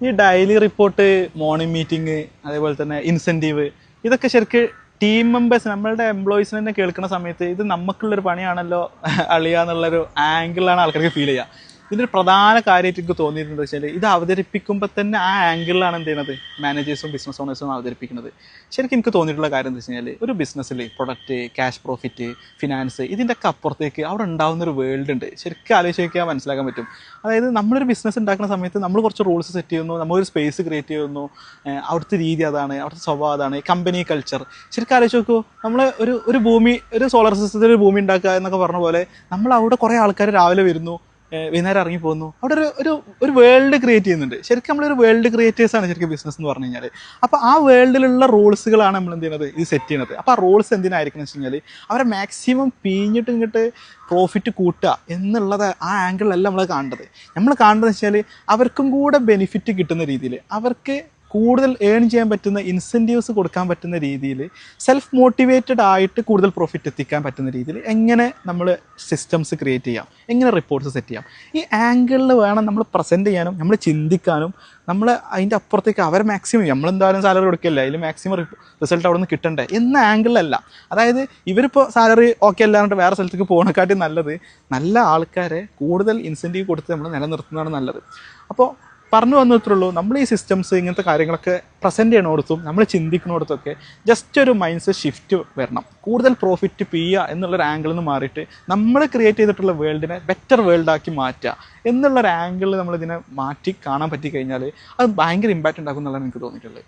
ഈ daily report, morning meeting, അതേപോലെ തന്നെ ഇൻസെൻറ്റീവ്, ഇതൊക്കെ ശരിക്കും ടീം മെമ്പേഴ്സ് നമ്മളുടെ എംപ്ലോയീസിന് തന്നെ കേൾക്കുന്ന സമയത്ത് ഇത് നമുക്കുള്ളൊരു പണിയാണല്ലോ അളിയ എന്നുള്ളൊരു ആംഗിളിലാണ് ആൾക്കാർക്ക് ഫീൽ ചെയ്യുക. ഇതിൻ്റെ പ്രധാന കാര്യമായിട്ട് എനിക്ക് തോന്നിയിട്ടുണ്ട് വെച്ചാൽ ഇത് അവതരിപ്പിക്കുമ്പോൾ തന്നെ ആ ആംഗിളിലാണ് എന്ത് ചെയ്യുന്നത് മാനേജേഴ്സും ബിസിനസ് ഓണേഴ്സും അവതരിപ്പിക്കുന്നത്. ശരിക്കും എനിക്ക് തോന്നിയിട്ടുള്ള കാര്യം എന്താ വെച്ച് കഴിഞ്ഞാൽ ഒരു ബിസിനസ്സിൽ പ്രൊഡക്റ്റ്, ക്യാഷ് പ്രോഫിറ്റ്, ഫിനാൻസ്, ഇതിൻ്റെയൊക്കെ അപ്പുറത്തേക്ക് അവിടെ ഉണ്ടാകുന്നൊരു വേൾഡ് ഉണ്ട്. ശരിക്കും ആലോചിക്കാൻ മനസ്സിലാക്കാൻ പറ്റും. അതായത് നമ്മളൊരു ബിസിനസ് ഉണ്ടാക്കുന്ന സമയത്ത് നമ്മൾ കുറച്ച് റൂൾസ് സെറ്റ് ചെയ്യുന്നു, നമ്മളൊരു സ്പേസ് ക്രിയേറ്റ് ചെയ്യുന്നു, അവിടുത്തെ രീതി അതാണ്, അവിടുത്തെ സ്വഭാവം അതാണ്, കമ്പനി കൾച്ചർ. ശരിക്കും ആലോചിച്ച് നോക്കൂ, നമ്മൾ ഒരു ഭൂമി, ഒരു സോളാർ സിസ്റ്റത്തിൽ ഒരു ഭൂമി ഉണ്ടാക്കുക എന്നൊക്കെ പറഞ്ഞ പോലെ നമ്മൾ അവിടെ കുറേ ആൾക്കാർ രാവിലെ വരുന്നു, വൈകുന്നേരം ഇറങ്ങി പോകുന്നു, അവിടെ ഒരു വേൾഡ് ക്രിയേറ്റ് ചെയ്യുന്നുണ്ട്. ശരിക്കും നമ്മളൊരു വേൾഡ് ക്രിയേറ്റേഴ്സാണ് ശരിക്കും ബിസിനസ് എന്ന് പറഞ്ഞു കഴിഞ്ഞാൽ. അപ്പോൾ ആ വേൾഡിലുള്ള റൂൾസുകളാണ് നമ്മൾ എന്ത് ചെയ്യുന്നത്, ഇത് സെറ്റ് ചെയ്യുന്നത്. അപ്പോൾ ആ റൂൾസ് എന്തിനായിരിക്കും എന്ന് വെച്ച് കഴിഞ്ഞാൽ അവരെ മാക്സിമം പിഴിഞ്ഞിട്ട് ഇങ്ങോട്ട് പ്രോഫിറ്റ് കൂട്ടുക എന്നുള്ളത് ആ ആംഗിളിലല്ല നമ്മൾ കാണേണ്ടത്. നമ്മൾ കാണേണ്ടത് വെച്ചാൽ അവർക്കും കൂടെ ബെനിഫിറ്റ് കിട്ടുന്ന രീതിയിൽ, അവർക്ക് കൂടുതൽ ഏൺ ചെയ്യാൻ പറ്റുന്ന ഇൻസെൻറ്റീവ്സ് കൊടുക്കാൻ പറ്റുന്ന രീതിയിൽ, സെൽഫ് മോട്ടിവേറ്റഡ് ആയിട്ട് കൂടുതൽ പ്രോഫിറ്റ് എത്തിക്കാൻ പറ്റുന്ന രീതിയിൽ എങ്ങനെ നമ്മൾ സിസ്റ്റംസ് ക്രിയേറ്റ് ചെയ്യാം, എങ്ങനെ റിപ്പോർട്ട്സ് സെറ്റ് ചെയ്യാം, ഈ ആംഗിളിൽ വേണം നമ്മൾ പ്രസൻറ്റ് ചെയ്യാനും നമ്മൾ ചിന്തിക്കാനും. നമ്മൾ അതിൻ്റെ അപ്പുറത്തേക്ക് അവരെ മാക്സിമം നമ്മളെന്തായാലും സാലറി കൊടുക്കില്ല, അതിൽ മാക്സിമം റിസൾട്ട് അവിടെ നിന്ന് കിട്ടണ്ടേ എന്ന ആംഗിളിലല്ല. അതായത് ഇവരിപ്പോൾ സാലറി ഓക്കെ അല്ലാണ്ട് വേറെ സ്ഥലത്തേക്ക് പോകണക്കാട്ടി നല്ലത് നല്ല ആൾക്കാരെ കൂടുതൽ ഇൻസെൻറ്റീവ് കൊടുത്ത് നമ്മൾ നിലനിർത്തുന്നതാണ് നല്ലത്. അപ്പോൾ പറഞ്ഞു വന്നിട്ടുള്ളൂ, നമ്മൾ ഈ സിസ്റ്റംസ് ഇങ്ങനത്തെ കാര്യങ്ങളൊക്കെ പ്രസൻറ്റ് ചെയ്യണോടത്തും നമ്മൾ ചിന്തിക്കുന്നിടത്തൊക്കെ ജസ്റ്റ് ഒരു മൈൻഡ് സെറ്റ് ഷിഫ്റ്റ് വരണം. കൂടുതൽ പ്രോഫിറ്റ് ചെയ്യുക എന്നുള്ളൊരു ആംഗിളിൽ നിന്ന് മാറിയിട്ട് നമ്മൾ ക്രിയേറ്റ് ചെയ്തിട്ടുള്ള വേൾഡിനെ ബെറ്റർ വേൾഡാക്കി മാറ്റുക എന്നുള്ളൊരു ആംഗിളിൽ നമ്മളിതിനെ മാറ്റി കാണാൻ പറ്റി കഴിഞ്ഞാൽ അത് ഭയങ്കര ഇമ്പാക്റ്റ് ഉണ്ടാക്കും എന്നുള്ളതാണ് എനിക്ക് തോന്നിയിട്ടുള്ളത്.